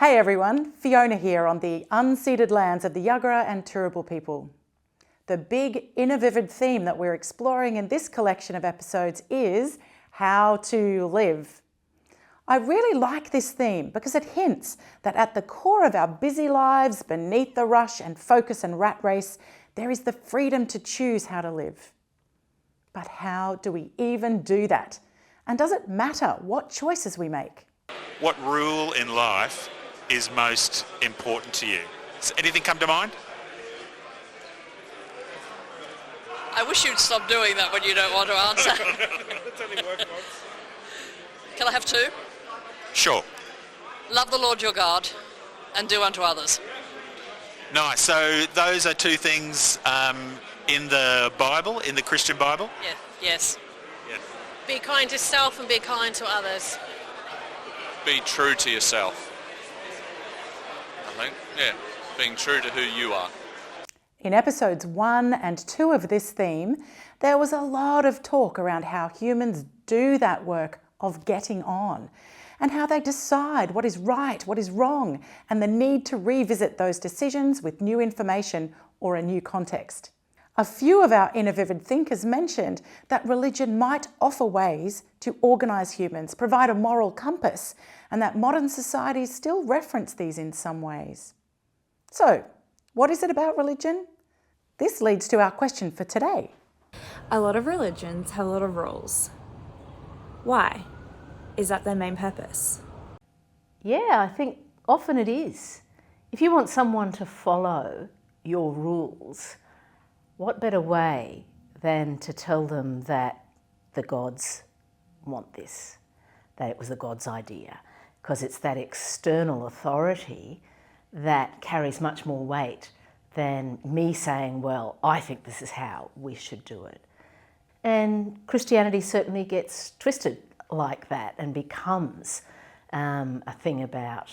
Hey everyone, Fiona here on the unceded lands of the Yagara and Turrbal people. The big inner vivid theme that we're exploring in this collection of episodes is how to live. I really like this theme because it hints that at the core of our busy lives, beneath the rush and focus and rat race, there is the freedom to choose how to live. But how do we even do that? And does it matter what choices we make? What rule in life is most important to you? Does anything come to mind? I wish you'd stop doing that when you don't want to answer. That's only worked once. Can I have two? Sure. Love the Lord your God and do unto others. Nice. So those are two things in the Bible, in the Christian Bible? Yeah. Yes. Yeah. Be kind to self and be kind to others. Be true to yourself. I think, being true to who you are. In episodes 1 and 2 of this theme, there was a lot of talk around how humans do that work of getting on and how they decide what is right, what is wrong, and the need to revisit those decisions with new information or a new context. A few of our inner vivid thinkers mentioned that religion might offer ways to organise humans, provide a moral compass, and that modern societies still reference these in some ways. So, what is it about religion? This leads to our question for today. A lot of religions have a lot of rules. Why? Is that their main purpose? Yeah, I think often it is. If you want someone to follow your rules, what better way than to tell them that the gods want this, that it was the gods' idea, because it's that external authority that carries much more weight than me saying, well, I think this is how we should do it. And Christianity certainly gets twisted like that and becomes a thing about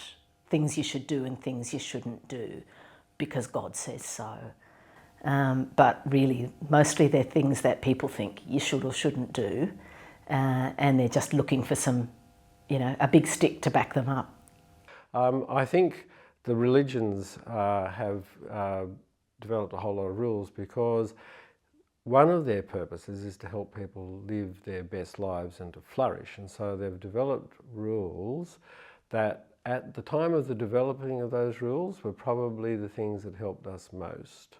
things you should do and things you shouldn't do because God says so. But really, mostly they're things that people think you should or shouldn't do, and they're just looking for some, a big stick to back them up. I think the religions have developed a whole lot of rules because one of their purposes is to help people live their best lives and to flourish. And so they've developed rules that at the time of the developing of those rules were probably the things that helped us most.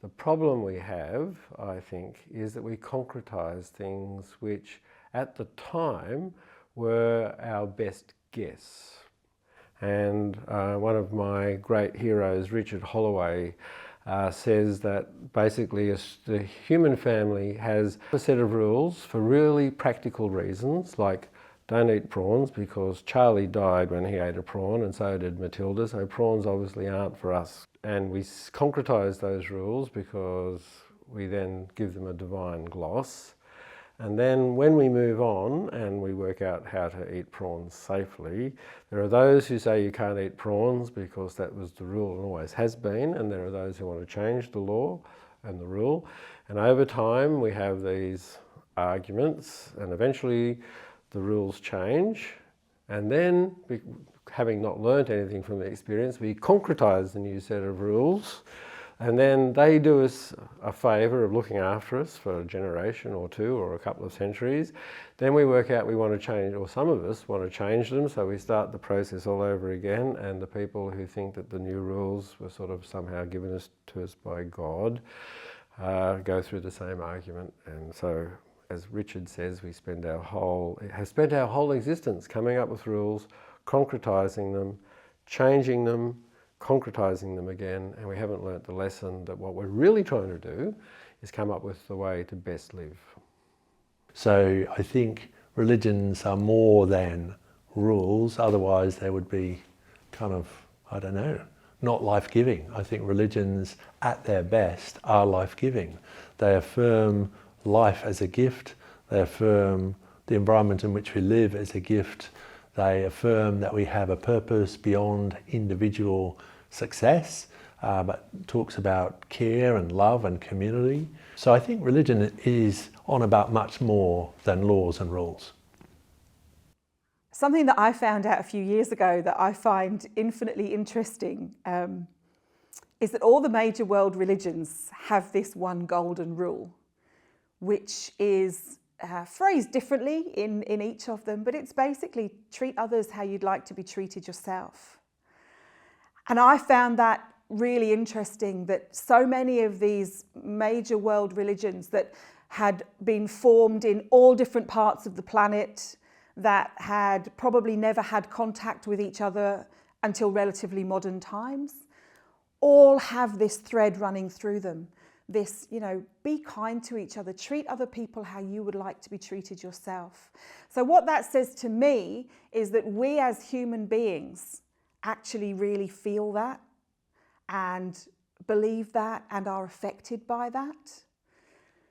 The problem we have, I think, is that we concretize things which at the time were our best guess. And one of my great heroes, Richard Holloway, says that basically the human family has a set of rules for really practical reasons, like don't eat prawns because Charlie died when he ate a prawn and so did Matilda, so prawns obviously aren't for us. And we concretise those rules because we then give them a divine gloss. And then when we move on and we work out how to eat prawns safely, there are those who say you can't eat prawns because that was the rule and always has been, and there are those who want to change the law and the rule. And over time we have these arguments and eventually the rules change, and then having not learnt anything from the experience, we concretise the new set of rules, and then they do us a favour of looking after us for a generation or two or a couple of centuries. Then we work out we want to change, or some of us want to change them, so we start the process all over again, and the people who think that the new rules were sort of somehow given to us by God go through the same argument. And so, as Richard says, we have spent our whole existence coming up with rules, concretising them, changing them, concretising them again, and we haven't learnt the lesson that what we're really trying to do is come up with the way to best live. So I think religions are more than rules, otherwise they would be kind of, not life-giving. I think religions at their best are life-giving. They affirm life as a gift, they affirm the environment in which we live as a gift, they affirm that we have a purpose beyond individual success, but talks about care and love and community. So I think religion is on about much more than laws and rules. Something that I found out a few years ago that I find infinitely interesting is that all the major world religions have this one golden rule, which is phrased differently in each of them, but it's basically treat others how you'd like to be treated yourself. And I found that really interesting, that so many of these major world religions that had been formed in all different parts of the planet, that had probably never had contact with each other until relatively modern times, all have this thread running through them. This, be kind to each other, treat other people how you would like to be treated yourself. So what that says to me is that we as human beings actually really feel that and believe that and are affected by that.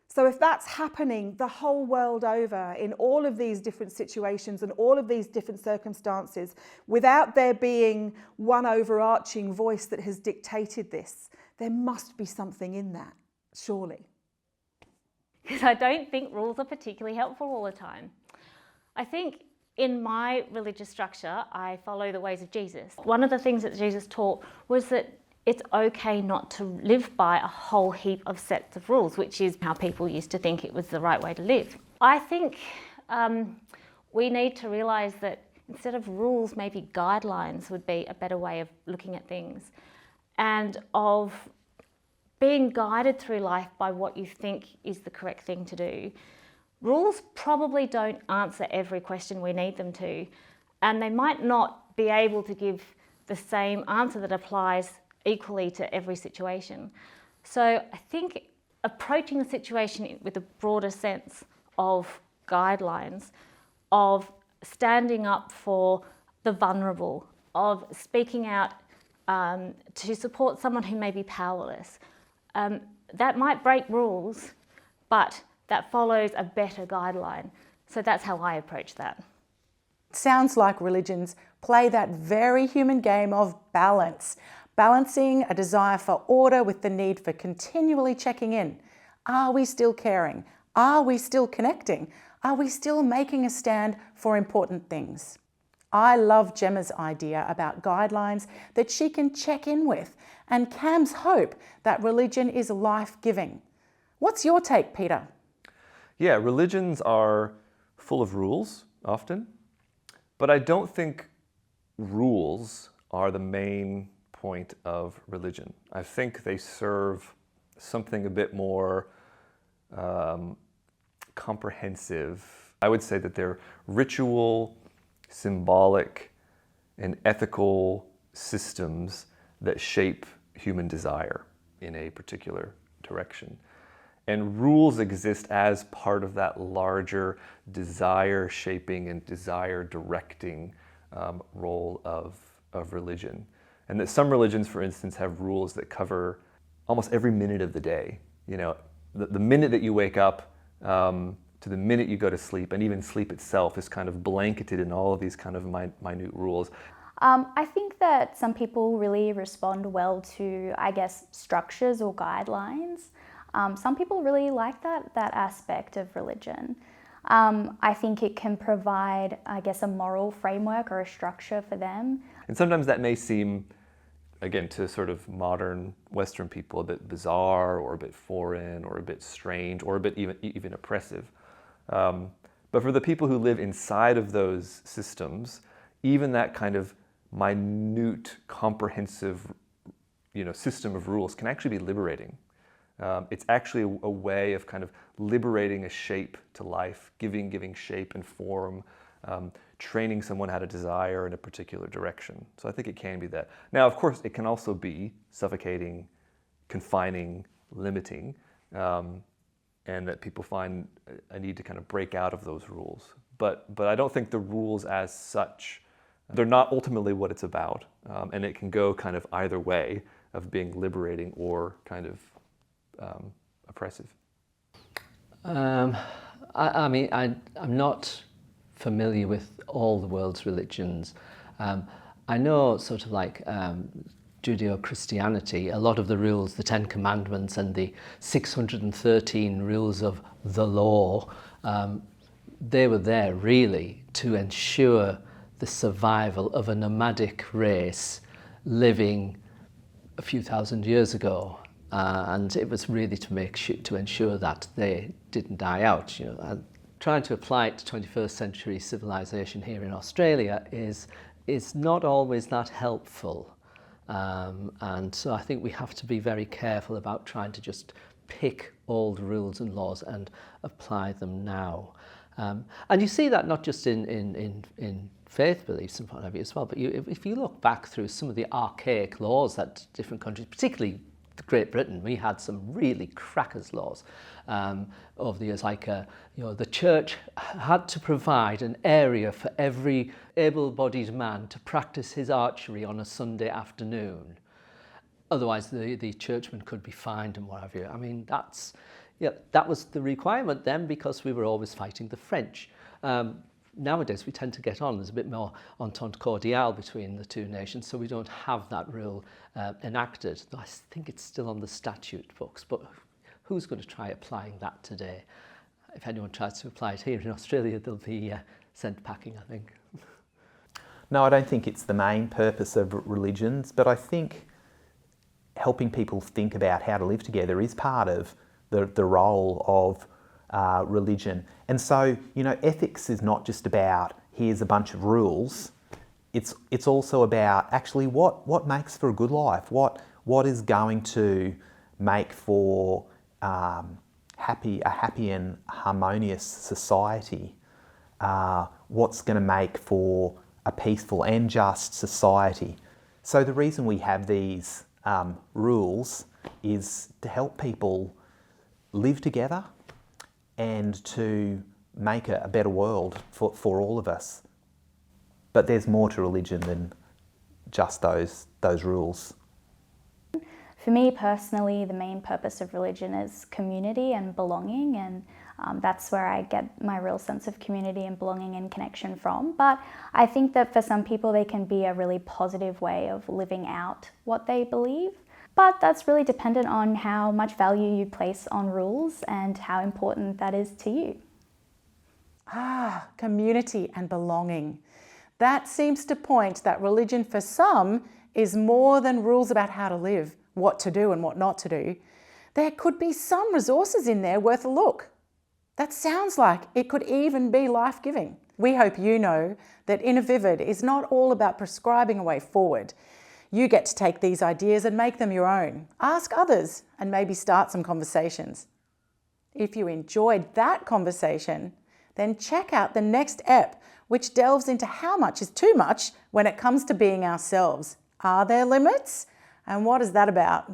So if that's happening the whole world over in all of these different situations and all of these different circumstances, without there being one overarching voice that has dictated this, there must be something in that, surely. Because I don't think rules are particularly helpful all the time. I think in my religious structure, I follow the ways of Jesus. One of the things that Jesus taught was that it's okay not to live by a whole heap of sets of rules, which is how people used to think it was the right way to live. I think we need to realise that instead of rules, maybe guidelines would be a better way of looking at things, and of being guided through life by what you think is the correct thing to do. Rules probably don't answer every question we need them to, and they might not be able to give the same answer that applies equally to every situation. So I think approaching the situation with a broader sense of guidelines, of standing up for the vulnerable, of speaking out to support someone who may be powerless, that might break rules, but that follows a better guideline. So that's how I approach that. Sounds like religions play that very human game of balance. Balancing a desire for order with the need for continually checking in. Are we still caring? Are we still connecting? Are we still making a stand for important things? I love Gemma's idea about guidelines that she can check in with, and Cam's hope that religion is life-giving. What's your take, Peter? Yeah, religions are full of rules, often, but I don't think rules are the main point of religion. I think they serve something a bit more comprehensive. I would say that they're ritual, symbolic, and ethical systems that shape human desire in a particular direction. And rules exist as part of that larger desire shaping and desire directing role of religion. And that some religions, for instance, have rules that cover almost every minute of the day. The minute that you wake up to the minute you go to sleep, and even sleep itself is kind of blanketed in all of these kind of minute rules. I think that some people really respond well to, structures or guidelines. Some people really like that aspect of religion. I think it can provide, a moral framework or a structure for them. And sometimes that may seem, again, to sort of modern Western people, a bit bizarre or a bit foreign or a bit strange or a bit even oppressive. But for the people who live inside of those systems, even that kind of minute, comprehensive, system of rules can actually be liberating. It's actually a way of kind of liberating a shape to life, giving shape and form, training someone how to desire in a particular direction. So I think it can be that. Now, of course, it can also be suffocating, confining, limiting, and that people find a need to kind of break out of those rules. But I don't think the rules as such, they're not ultimately what it's about. And it can go kind of either way of being liberating or kind of oppressive. I'm not familiar with all the world's religions. I know sort of like Judeo-Christianity, a lot of the rules, the 10 Commandments and the 613 rules of the law, they were there really to ensure the survival of a nomadic race living a few thousand years ago. And it was really to ensure that they didn't die out. And trying to apply it to 21st century civilization here in Australia is not always that helpful. And so I think we have to be very careful about trying to just pick old rules and laws and apply them now. And you see that not just in faith beliefs and what have you as well, but if you look back through some of the archaic laws that different countries, particularly Great Britain, we had some really crackers laws over the years, like the church had to provide an area for every able-bodied man to practice his archery on a Sunday afternoon. Otherwise, the churchman could be fined and what have you. I mean, that was the requirement then, because we were always fighting the French. Nowadays, we tend to get on. There's a bit more entente cordiale between the two nations, so we don't have that rule enacted. I think it's still on the statute books, but who's going to try applying that today? If anyone tries to apply it here in Australia, they'll be sent packing, I think. No, I don't think it's the main purpose of religions, but I think helping people think about how to live together is part of the role of religion. And so, ethics is not just about here's a bunch of rules. It's also about actually what makes for a good life. What is going to make for a happy and harmonious society. What's going to make for a peaceful and just society. So the reason we have these rules is to help people live together and to make a better world for all of us. But there's more to religion than just those rules. For me personally, the main purpose of religion is community and belonging, and that's where I get my real sense of community and belonging and connection from. But I think that for some people they can be a really positive way of living out what they believe. But that's really dependent on how much value you place on rules and how important that is to you. Community and belonging. That seems to point that religion for some is more than rules about how to live, what to do and what not to do. There could be some resources in there worth a look. That sounds like it could even be life-giving. We hope you know that Innovivid is not all about prescribing a way forward. You get to take these ideas and make them your own. Ask others and maybe start some conversations. If you enjoyed that conversation, then check out the next ep, which delves into how much is too much when it comes to being ourselves. Are there limits? And what is that about?